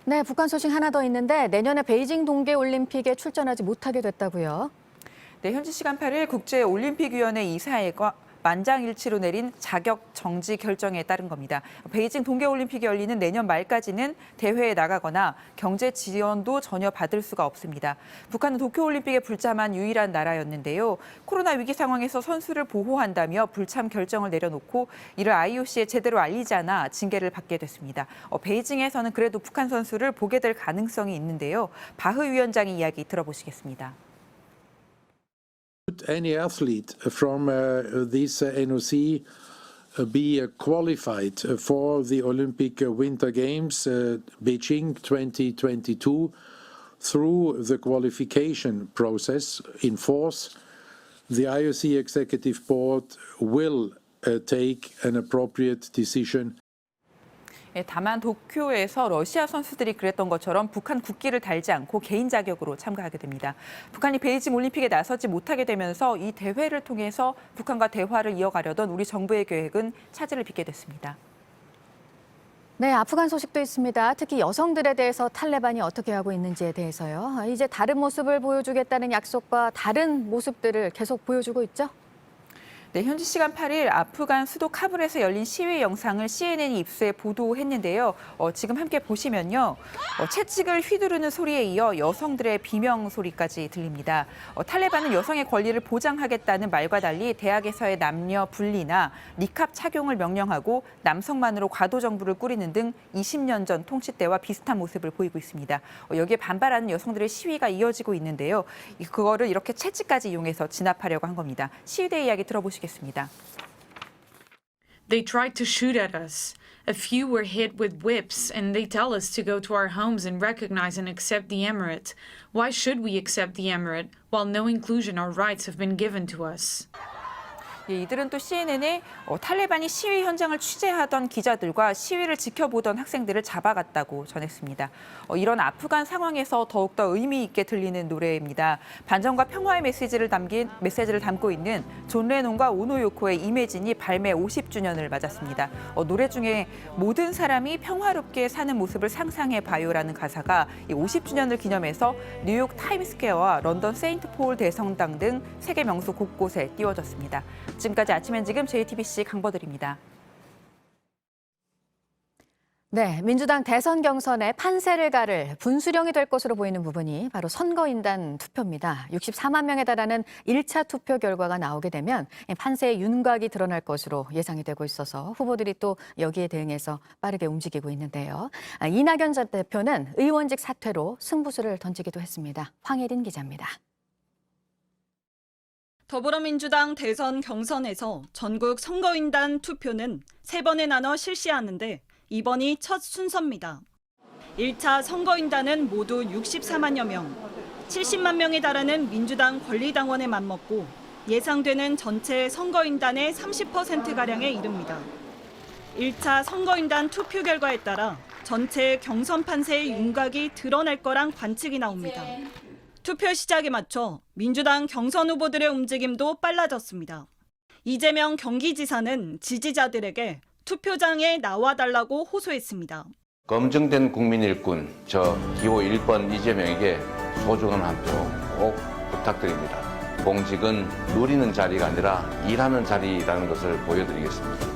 Speaker 2: 네, 북한 소식 하나 더 있는데 내년에 베이징 동계올림픽에 출전하지 못하게 됐다고요.
Speaker 5: 네, 현지 시간 8일 국제올림픽위원회 이사회가 만장일치로 내린 자격 정지 결정에 따른 겁니다. 베이징 동계올림픽이 열리는 내년 말까지는 대회에 나가거나 경제 지원도 전혀 받을 수가 없습니다. 북한은 도쿄올림픽에 불참한 유일한 나라였는데요. 코로나 위기 상황에서 선수를 보호한다며 불참 결정을 내려놓고 이를 IOC에 제대로 알리지 않아 징계를 받게 됐습니다. 베이징에서는 그래도 북한 선수를 보게 될 가능성이 있는데요. 바흐 위원장의 이야기 들어보시겠습니다.
Speaker 22: Any athlete from this NOC be qualified for the Olympic Winter Games Beijing 2022 through the qualification process in force, the IOC Executive Board will take an appropriate decision.
Speaker 5: 다만 도쿄에서 러시아 선수들이 그랬던 것처럼 북한 국기를 달지 않고 개인 자격으로 참가하게 됩니다. 북한이 베이징 올림픽에 나서지 못하게 되면서 이 대회를 통해서 북한과 대화를 이어가려던 우리 정부의 계획은 차질을 빚게 됐습니다.
Speaker 2: 네, 아프간 소식도 있습니다. 특히 여성들에 대해서 탈레반이 어떻게 하고 있는지에 대해서요. 이제 다른 모습을 보여주겠다는 약속과 다른 모습들을 계속 보여주고 있죠?
Speaker 5: 네, 현지 시간 8일 아프간 수도 카불에서 열린 시위 영상을 CNN이 입수해 보도했는데요. 지금 함께 보시면요. 채찍을 휘두르는 소리에 이어 여성들의 비명 소리까지 들립니다. 탈레반은 여성의 권리를 보장하겠다는 말과 달리 대학에서의 남녀 분리나 니캅 착용을 명령하고 남성만으로 과도 정부를 꾸리는 등 20년 전 통치 때와 비슷한 모습을 보이고 있습니다. 여기에 반발하는 여성들의 시위가 이어지고 있는데요. 그거를 이렇게 채찍까지 이용해서 진압하려고 한 겁니다. 시위대 이야기 들어보시겠습니다.
Speaker 23: They tried to shoot at us. A few were hit with whips, and they tell us to go to our homes and recognize and accept the emirate. Why should we accept the emirate while no inclusion or rights have been given to us?
Speaker 5: 이들은 또 CNN에 탈레반이 시위 현장을 취재하던 기자들과 시위를 지켜보던 학생들을 잡아갔다고 전했습니다. 이런 아프간 상황에서 더욱더 의미 있게 들리는 노래입니다. 반전과 평화의 메시지를 담고 있는 존 레논과 오노 요코의 이매진이 발매 50주년을 맞았습니다. 노래 중에 모든 사람이 평화롭게 사는 모습을 상상해봐요라는 가사가 50주년을 기념해서 뉴욕 타임스퀘어와 런던 세인트폴 대성당 등 세계 명소 곳곳에 띄워졌습니다. 지금까지 아침 엔 지금 JTBC 강버들입니다.
Speaker 2: 네, 민주당 대선 경선에 판세를 가를 분수령이 될 것으로 보이는 부분이 바로 선거인단 투표입니다. 64만 명에 달하는 1차 투표 결과가 나오게 되면 판세의 윤곽이 드러날 것으로 예상이 되고 있어서 후보들이 또 여기에 대응해서 빠르게 움직이고 있는데요. 이낙연 전 대표는 의원직 사퇴로 승부수를 던지기도 했습니다. 황혜린 기자입니다.
Speaker 6: 더불어민주당 대선 경선에서 전국 선거인단 투표는 3번에 나눠 실시하는데 이번이 첫 순서입니다. 1차 선거인단은 모두 64만여 명, 70만 명에 달하는 민주당 권리당원에 맞먹고 예상되는 전체 선거인단의 30%가량에 이릅니다. 1차 선거인단 투표 결과에 따라 전체 경선 판세의 윤곽이 드러날 거란 관측이 나옵니다. 투표 시작에 맞춰 민주당 경선 후보들의 움직임도 빨라졌습니다. 이재명 경기지사는 지지자들에게 투표장에 나와달라고 호소했습니다.
Speaker 7: 검증된 국민 일꾼 저 기호 1번 이재명에게 소중한 한 표 꼭 부탁드립니다. 공직은 누리는 자리가 아니라 일하는 자리라는 것을 보여드리겠습니다.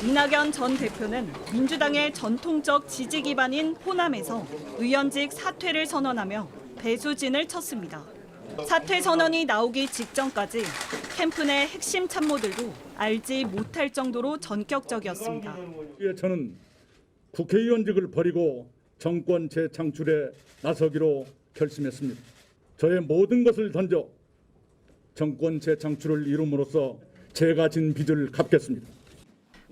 Speaker 6: 이낙연 전 대표는 민주당의 전통적 지지 기반인 호남에서 의원직 사퇴를 선언하며 배수진을 쳤습니다. 사퇴 선언이 나오기 직전까지 캠프 내 핵심 참모들도 알지 못할 정도로 전격적이었습니다.
Speaker 9: 저는 국회의원직을 버리고 정권 재창출에 나서기로 결심했습니다. 저의 모든 것을 던져 정권 재창출을 이룸으로써 제가 진 빚을 갚겠습니다.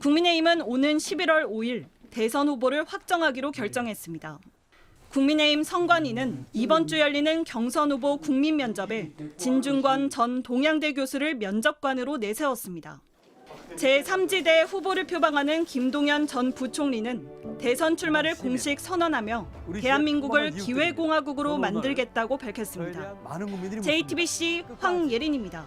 Speaker 6: 국민의힘은 오는 11월 5일 대선 후보를 확정하기로 결정했습니다. 국민의힘 선관위는 이번 주 열리는 경선 후보 국민 면접에 진중권 전 동양대 교수를 면접관으로 내세웠습니다. 제3지대 후보를 표방하는 김동연 전 부총리는 대선 출마를 공식 선언하며 대한민국을 기회공화국으로 만들겠다고 밝혔습니다. JTBC 황예린입니다.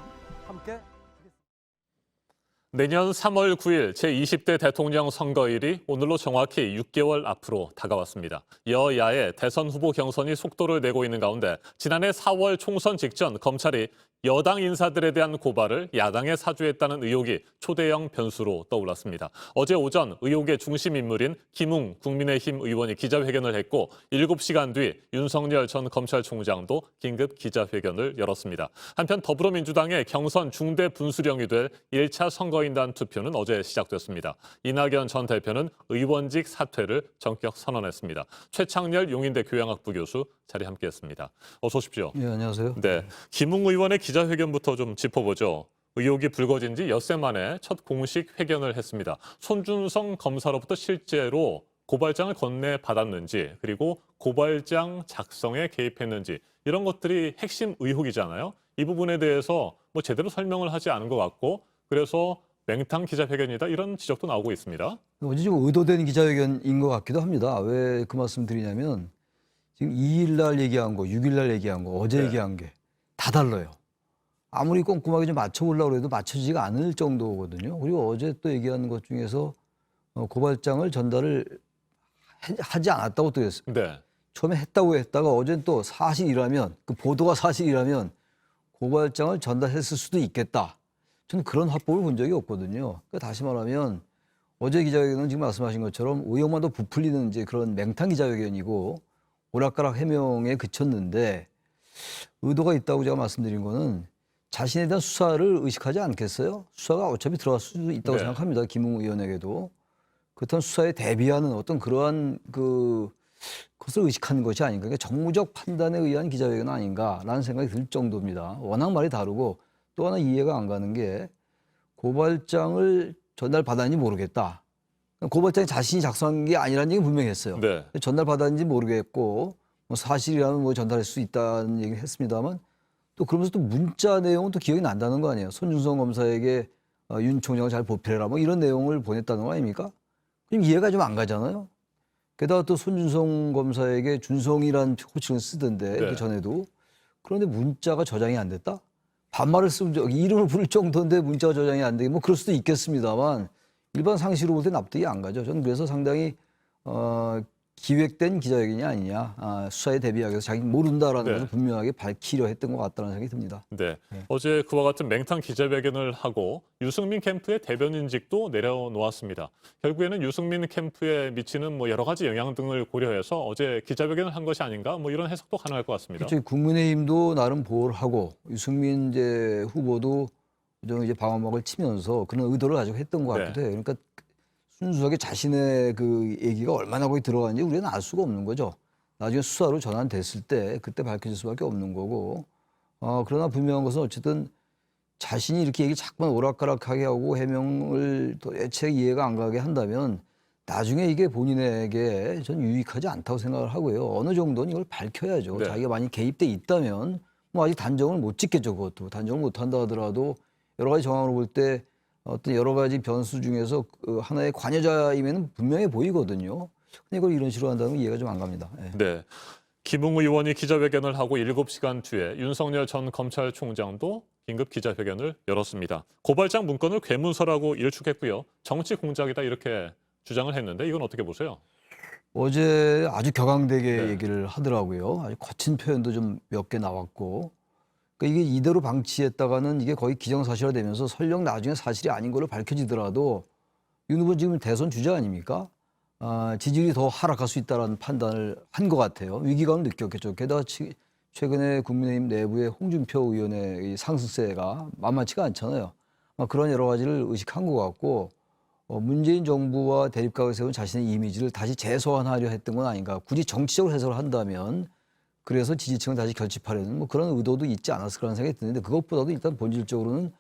Speaker 1: 내년 3월 9일 제20대 대통령 선거일이 오늘로 정확히 6개월 앞으로 다가왔습니다. 여야의 대선 후보 경선이 속도를 내고 있는 가운데 지난해 4월 총선 직전 검찰이 여당 인사들에 대한 고발을 야당에 사주했다는 의혹이 초대형 변수로 떠올랐습니다. 어제 오전 의혹의 중심 인물인 김웅 국민의힘 의원이 기자회견을 했고 7시간 뒤 윤석열 전 검찰총장도 긴급 기자회견을 열었습니다. 한편 더불어민주당의 경선 중대 분수령이 될 1차 선거인단 투표는 어제 시작됐습니다. 이낙연 전 대표는 의원직 사퇴를 전격 선언했습니다. 최창렬 용인대 교양학부 교수 자리 함께했습니다. 어서 오십시오.
Speaker 24: 네, 안녕하세요.
Speaker 1: 네, 김웅 의원의 기자회견부터 좀 짚어보죠. 의혹이 불거진 지 엿새 만에 첫 공식 회견을 했습니다. 손준성 검사로부터 실제로 고발장을 건네받았는지 그리고 고발장 작성에 개입했는지 이런 것들이 핵심 의혹이잖아요. 이 부분에 대해서 뭐 제대로 설명을 하지 않은 것 같고 그래서 맹탕 기자회견이다 이런 지적도 나오고 있습니다.
Speaker 24: 어제 좀 의도된 기자회견인 것 같기도 합니다. 왜 그 말씀 드리냐면 지금 2일 날 얘기한 거, 6일 날 얘기한 거, 어제 얘기한 게 다 달라요. 아무리 꼼꼼하게 좀 맞춰보려고 해도 맞춰지지가 않을 정도거든요. 그리고 어제 또 얘기하는 것 중에서 고발장을 전달을 하지 않았다고 또 했어요.
Speaker 1: 네.
Speaker 24: 처음에 했다고 했다가 어제는 또 사실이라면, 그 보도가 사실이라면 고발장을 전달했을 수도 있겠다. 저는 그런 화법을 본 적이 없거든요. 그러니까 다시 말하면 어제 기자회견은 지금 말씀하신 것처럼 의혹만 더 부풀리는 이제 그런 맹탕 기자회견이고 오락가락 해명에 그쳤는데 의도가 있다고 제가 말씀드린 거는 자신에 대한 수사를 의식하지 않겠어요? 수사가 어차피 들어갈 수도 있다고
Speaker 1: 네.
Speaker 24: 생각합니다. 김웅 의원에게도. 그렇다면 수사에 대비하는 어떤 그러한 그것을 의식하는 것이 아닌가. 그러니까 정무적 판단에 의한 기자회견 아닌가라는 생각이 들 정도입니다. 워낙 말이 다르고 또 하나 이해가 안 가는 게 고발장을 전달받았는지 모르겠다. 고발장이 자신이 작성한 게 아니라는 얘기는 분명히 했어요.
Speaker 1: 네.
Speaker 24: 전달받았는지 모르겠고 뭐 사실이라면 뭐 전달할 수 있다는 얘기를 했습니다만 또 그러면서 또 문자 내용은 또 기억이 난다는 거 아니에요. 손준성 검사에게 윤 총장을 잘 보필해라 뭐 이런 내용을 보냈다는 거 아닙니까? 그럼 이해가 좀 안 가잖아요. 게다가 또 손준성 검사에게 준성이라는 호칭을 쓰던데
Speaker 1: 네.
Speaker 24: 그 전에도. 그런데 문자가 저장이 안 됐다? 반말을 쓰면 이름을 부를 정도인데 문자가 저장이 안 되게 뭐 그럴 수도 있겠습니다만 일반 상식으로 볼 때 납득이 안 가죠. 저는 그래서 상당히 기획된 기자회견이 아니냐. 수사에 대비하기 위해서 자기는 모른다라는
Speaker 1: 네.
Speaker 24: 것을 분명하게 밝히려 했던 것 같다는 생각이 듭니다.
Speaker 1: 네. 어제 그와 같은 맹탕 기자회견을 하고 유승민 캠프의 대변인직도 내려놓았습니다. 결국에는 유승민 캠프에 미치는 뭐 여러 가지 영향 등을 고려해서 어제 기자회견을 한 것이 아닌가 뭐 이런 해석도 가능할 것 같습니다.
Speaker 24: 그렇죠. 국민의힘도 나름 보호를 하고 유승민 이제 후보도 이제 방어막을 치면서 그런 의도를 가지고 했던 것 같기도 해요. 그러니까 순수하게 자신의 그 얘기가 얼마나 거기 들어가는지 우리는 알 수가 없는 거죠. 나중에 수사로 전환됐을 때 그때 밝혀질 수밖에 없는 거고. 그러나 분명한 것은 어쨌든 자신이 이렇게 얘기 자꾸만 오락가락하게 하고 해명을 도대체 이해가 안 가게 한다면 나중에 이게 본인에게 전 유익하지 않다고 생각을 하고요. 어느 정도는 이걸 밝혀야죠.
Speaker 1: 네.
Speaker 24: 자기가 많이 개입돼 있다면 뭐 아직 단정을 못 짓겠죠. 그것도 단정을 못 한다 하더라도 여러 가지 정황으로 볼 때 어떤 여러 가지 변수 중에서 그 하나의 관여자임에는 분명해 보이거든요. 근데 이걸 이런 식으로 한다는 건 이해가 좀 안 갑니다. 예.
Speaker 1: 네. 김웅 의원이 기자회견을 하고 7시간 뒤에 윤석열 전 검찰총장도 긴급 기자회견을 열었습니다. 고발장 문건을 괴문서라고 일축했고요. 정치 공작이다 이렇게 주장을 했는데 이건 어떻게 보세요?
Speaker 24: 어제 아주 격앙되게 얘기를 하더라고요. 아주 거친 표현도 좀 몇 개 나왔고. 그러니까 이게 이대로 방치했다가는 이게 거의 기정사실화 되면서 설령 나중에 사실이 아닌 걸로 밝혀지더라도 윤 후보 지금 대선 주자 아닙니까? 지지율이 더 하락할 수 있다는 판단을 한 것 같아요. 위기감을 느꼈겠죠. 게다가 최근에 국민의힘 내부의 홍준표 의원의 이 상승세가 만만치가 않잖아요. 그런 여러 가지를 의식한 것 같고 문재인 정부와 대립각을 세운 자신의 이미지를 다시 재소환하려 했던 건 아닌가. 굳이 정치적으로 해석을 한다면 그래서 지지층을 다시 결집하려는 뭐 그런 의도도 있지 않았을까라는 생각이 드는데 그것보다도 일단 본질적으로는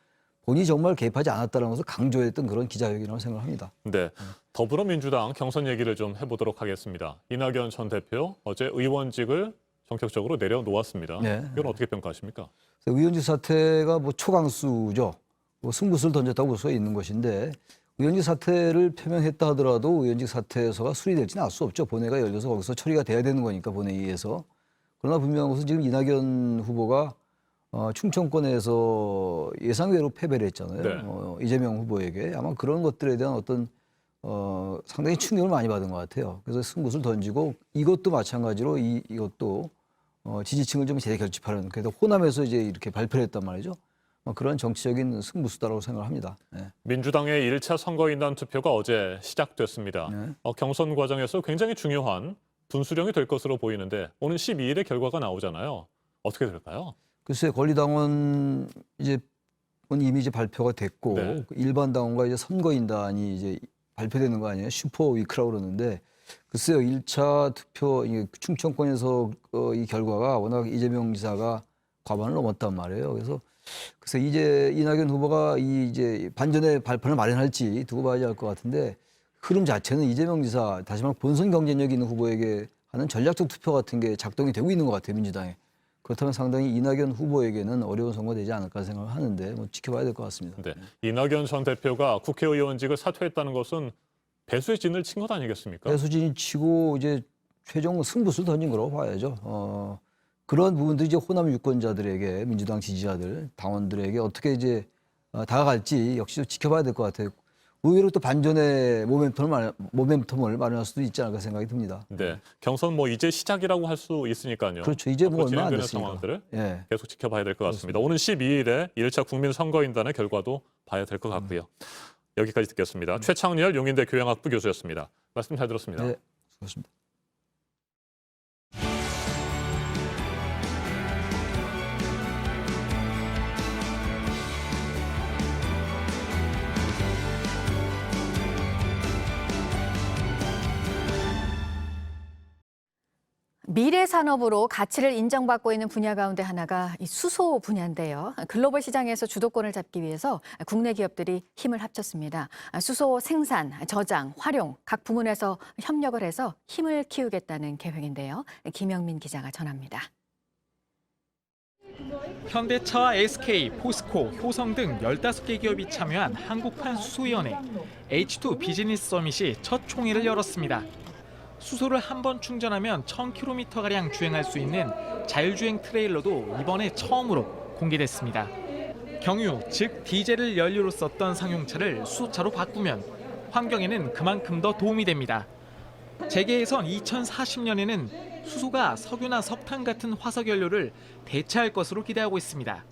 Speaker 24: 본인이 정말 개입하지 않았다는 것을 강조했던 그런 기자회견이라고 생각합니다.
Speaker 1: 네, 더불어민주당 경선 얘기를 좀 해보도록 하겠습니다. 이낙연 전 대표 어제 의원직을 전격적으로 내려놓았습니다.
Speaker 24: 네.
Speaker 1: 이건 어떻게 평가하십니까?
Speaker 24: 의원직 사퇴가 뭐 초강수죠. 뭐 승부수를 던졌다고 볼 수가 있는 것인데 의원직 사퇴를 표명했다 하더라도 의원직 사퇴서가 수리될지는 알 수 없죠. 본회의가 열려서 거기서 처리가 돼야 되는 거니까 본회의에서. 그러나 분명한 것은 지금 이낙연 후보가 충청권에서 예상외로 패배를 했잖아요.
Speaker 1: 네.
Speaker 24: 이재명 후보에게. 아마 그런 것들에 대한 어떤 상당히 충격을 많이 받은 것 같아요. 그래서 승부수를 던지고 이것도 마찬가지로 이것도 지지층을 좀 재결집하려는 그래서 호남에서 이제 이렇게 발표를 했단 말이죠. 그런 정치적인 승부수다라고 생각합니다. 네.
Speaker 1: 민주당의 1차 선거인단 투표가 어제 시작됐습니다.
Speaker 24: 네.
Speaker 1: 경선 과정에서 굉장히 중요한 분수령이 될 것으로 보이는데 오늘 12일에 결과가 나오잖아요. 어떻게 될까요?
Speaker 24: 글쎄 권리당원 이제 이미 이제 발표가 됐고
Speaker 1: 네.
Speaker 24: 일반 당원과 이제 선거인단이 이제 발표되는 거 아니에요? 슈퍼 위크라고 그러는데 글쎄요 1차 투표 충청권에서 이 결과가 워낙 이재명 지사가 과반을 넘었단 말이에요. 그래서 글쎄 이제 이낙연 후보가 이제 반전의 발판을 마련할지 두고 봐야 할 것 같은데 흐름 자체는 이재명 지사 다시 말해 본선 경쟁력 있는 후보에게 하는 전략적 투표 같은 게 작동이 되고 있는 것 같아요 민주당에. 그렇다면 상당히 이낙연 후보에게는 어려운 선거가 되지 않을까 생각을 하는데 뭐 지켜봐야 될 것 같습니다.
Speaker 1: 네. 이낙연 전 대표가 국회의원직을 사퇴했다는 것은 배수의 진을 친 것 아니겠습니까?
Speaker 24: 배수진이 치고 이제 최종 승부수를 던진 거라고 봐야죠. 그런 부분들이 이제 호남 유권자들에게 민주당 지지자들 당원들에게 어떻게 이제 다가갈지 역시 지켜봐야 될 것 같아요. 의외로 또 반전의 모멘텀을 마련할 수도 있지 않을까 생각이 듭니다.
Speaker 1: 네, 경선 뭐 이제 시작이라고 할 수 있으니까요.
Speaker 24: 그렇죠. 이제 뭐 얼마 안
Speaker 1: 진행되는
Speaker 24: 됐으니까.
Speaker 1: 상황들을
Speaker 24: 예.
Speaker 1: 계속 지켜봐야 될 것 같습니다. 오는 12일에 1차 국민선거인단의 결과도 봐야 될 것 같고요. 여기까지 듣겠습니다. 최창렬 용인대 교양학부 교수였습니다. 말씀 잘 들었습니다.
Speaker 24: 네, 수고하셨습니다.
Speaker 2: 미래 산업으로 가치를 인정받고 있는 분야 가운데 하나가 이 수소 분야인데요. 글로벌 시장에서 주도권을 잡기 위해서 국내 기업들이 힘을 합쳤습니다. 수소 생산, 저장, 활용 각 부문에서 협력을 해서 힘을 키우겠다는 계획인데요. 김영민 기자가 전합니다.
Speaker 8: 현대차와 SK, 포스코, 효성 등 15개 기업이 참여한 한국판 수소위원회 H2 비즈니스 서밋이 첫 총회를 열었습니다. 수소를 한 번 충전하면 1000km가량 주행할 수 있는 자율주행 트레일러도 이번에 처음으로 공개됐습니다. 경유, 즉 디젤을 연료로 썼던 상용차를 수소차로 바꾸면 환경에는 그만큼 더 도움이 됩니다. 재계에선 2040년에는 수소가 석유나 석탄 같은 화석 연료를 대체할 것으로 기대하고 있습니다.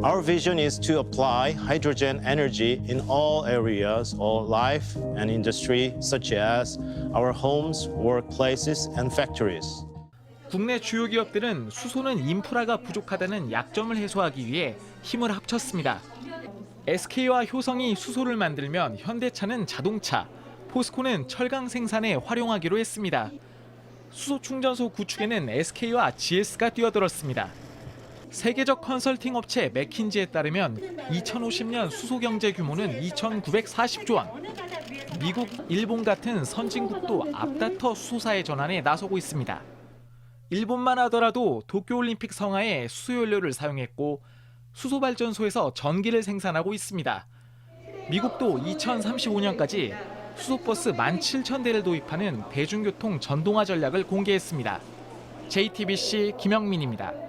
Speaker 10: Our vision is to apply hydrogen energy in all areas of life and industry, such as our homes, workplaces, and factories.
Speaker 8: 국내 주요 기업들은 수소는 인프라가 부족하다는 약점을 해소하기 위해 힘을 합쳤습니다. SK와 효성이 수소를 만들면 현대차는 자동차, 포스코는 철강 생산에 활용하기로 했습니다. 수소 충전소 구축에는 SK와 GS가 뛰어들었습니다. 세계적 컨설팅 업체 맥킨지에 따르면 2050년 수소 경제 규모는 2,940조 원. 미국, 일본 같은 선진국도 앞다퉈 수소사의 전환에 나서고 있습니다. 일본만 하더라도 도쿄올림픽 성하에 수소연료를 사용했고 수소발전소에서 전기를 생산하고 있습니다. 미국도 2035년까지 수소버스 17,000대를 도입하는 대중교통 전동화 전략을 공개했습니다. JTBC 김영민입니다.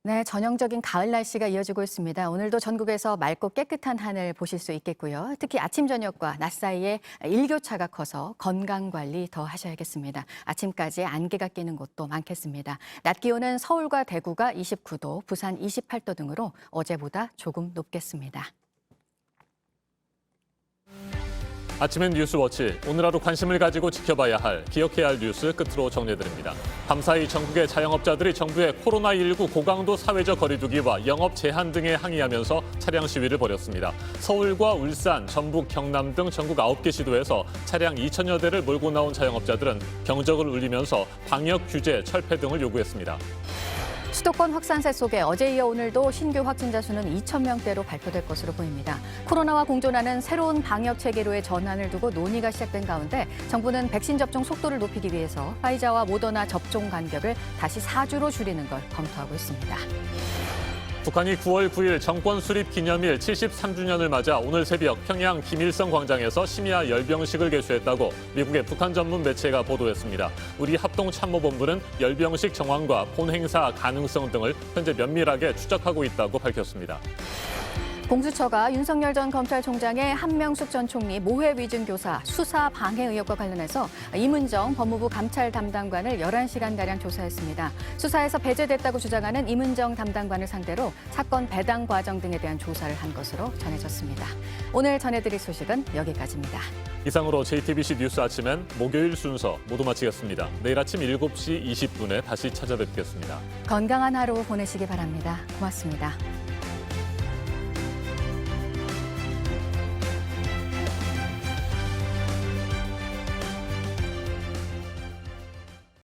Speaker 2: 네, 전형적인 가을 날씨가 이어지고 있습니다. 오늘도 전국에서 맑고 깨끗한 하늘 보실 수 있겠고요. 특히 아침, 저녁과 낮 사이에 일교차가 커서 건강관리 더 하셔야겠습니다. 아침까지 안개가 끼는 곳도 많겠습니다. 낮 기온은 서울과 대구가 29도, 부산 28도 등으로 어제보다 조금 높겠습니다.
Speaker 1: 아침엔 뉴스워치, 오늘 하루 관심을 가지고 지켜봐야 할, 기억해야 할 뉴스 끝으로 정리해드립니다. 밤사이 전국의 자영업자들이 정부의 코로나19 고강도 사회적 거리두기와 영업 제한 등에 항의하면서 차량 시위를 벌였습니다. 서울과 울산, 전북, 경남 등 전국 9개 시도에서 차량 2,000여 대를 몰고 나온 자영업자들은 경적을 울리면서 방역 규제 철폐 등을 요구했습니다.
Speaker 2: 수도권 확산세 속에 어제 이어 오늘도 신규 확진자 수는 2,000명대로 발표될 것으로 보입니다. 코로나와 공존하는 새로운 방역 체계로의 전환을 두고 논의가 시작된 가운데 정부는 백신 접종 속도를 높이기 위해서 화이자와 모더나 접종 간격을 다시 4주로 줄이는 걸 검토하고 있습니다.
Speaker 1: 북한이 9월 9일 정권 수립 기념일 73주년을 맞아 오늘 새벽 평양 김일성 광장에서 심야 열병식을 개최했다고 미국의 북한 전문 매체가 보도했습니다. 우리 합동참모본부는 열병식 정황과 본 행사 가능성 등을 현재 면밀하게 추적하고 있다고 밝혔습니다.
Speaker 2: 공수처가 윤석열 전 검찰총장의 한명숙 전 총리 모해 위증 교사 수사 방해 의혹과 관련해서 이문정 법무부 감찰 담당관을 11시간가량 조사했습니다. 수사에서 배제됐다고 주장하는 이문정 담당관을 상대로 사건 배당 과정 등에 대한 조사를 한 것으로 전해졌습니다. 오늘 전해드릴 소식은 여기까지입니다.
Speaker 1: 이상으로 JTBC 뉴스 아침엔 목요일 순서 모두 마치겠습니다. 내일 아침 7시 20분에 다시 찾아뵙겠습니다.
Speaker 2: 건강한 하루 보내시기 바랍니다. 고맙습니다.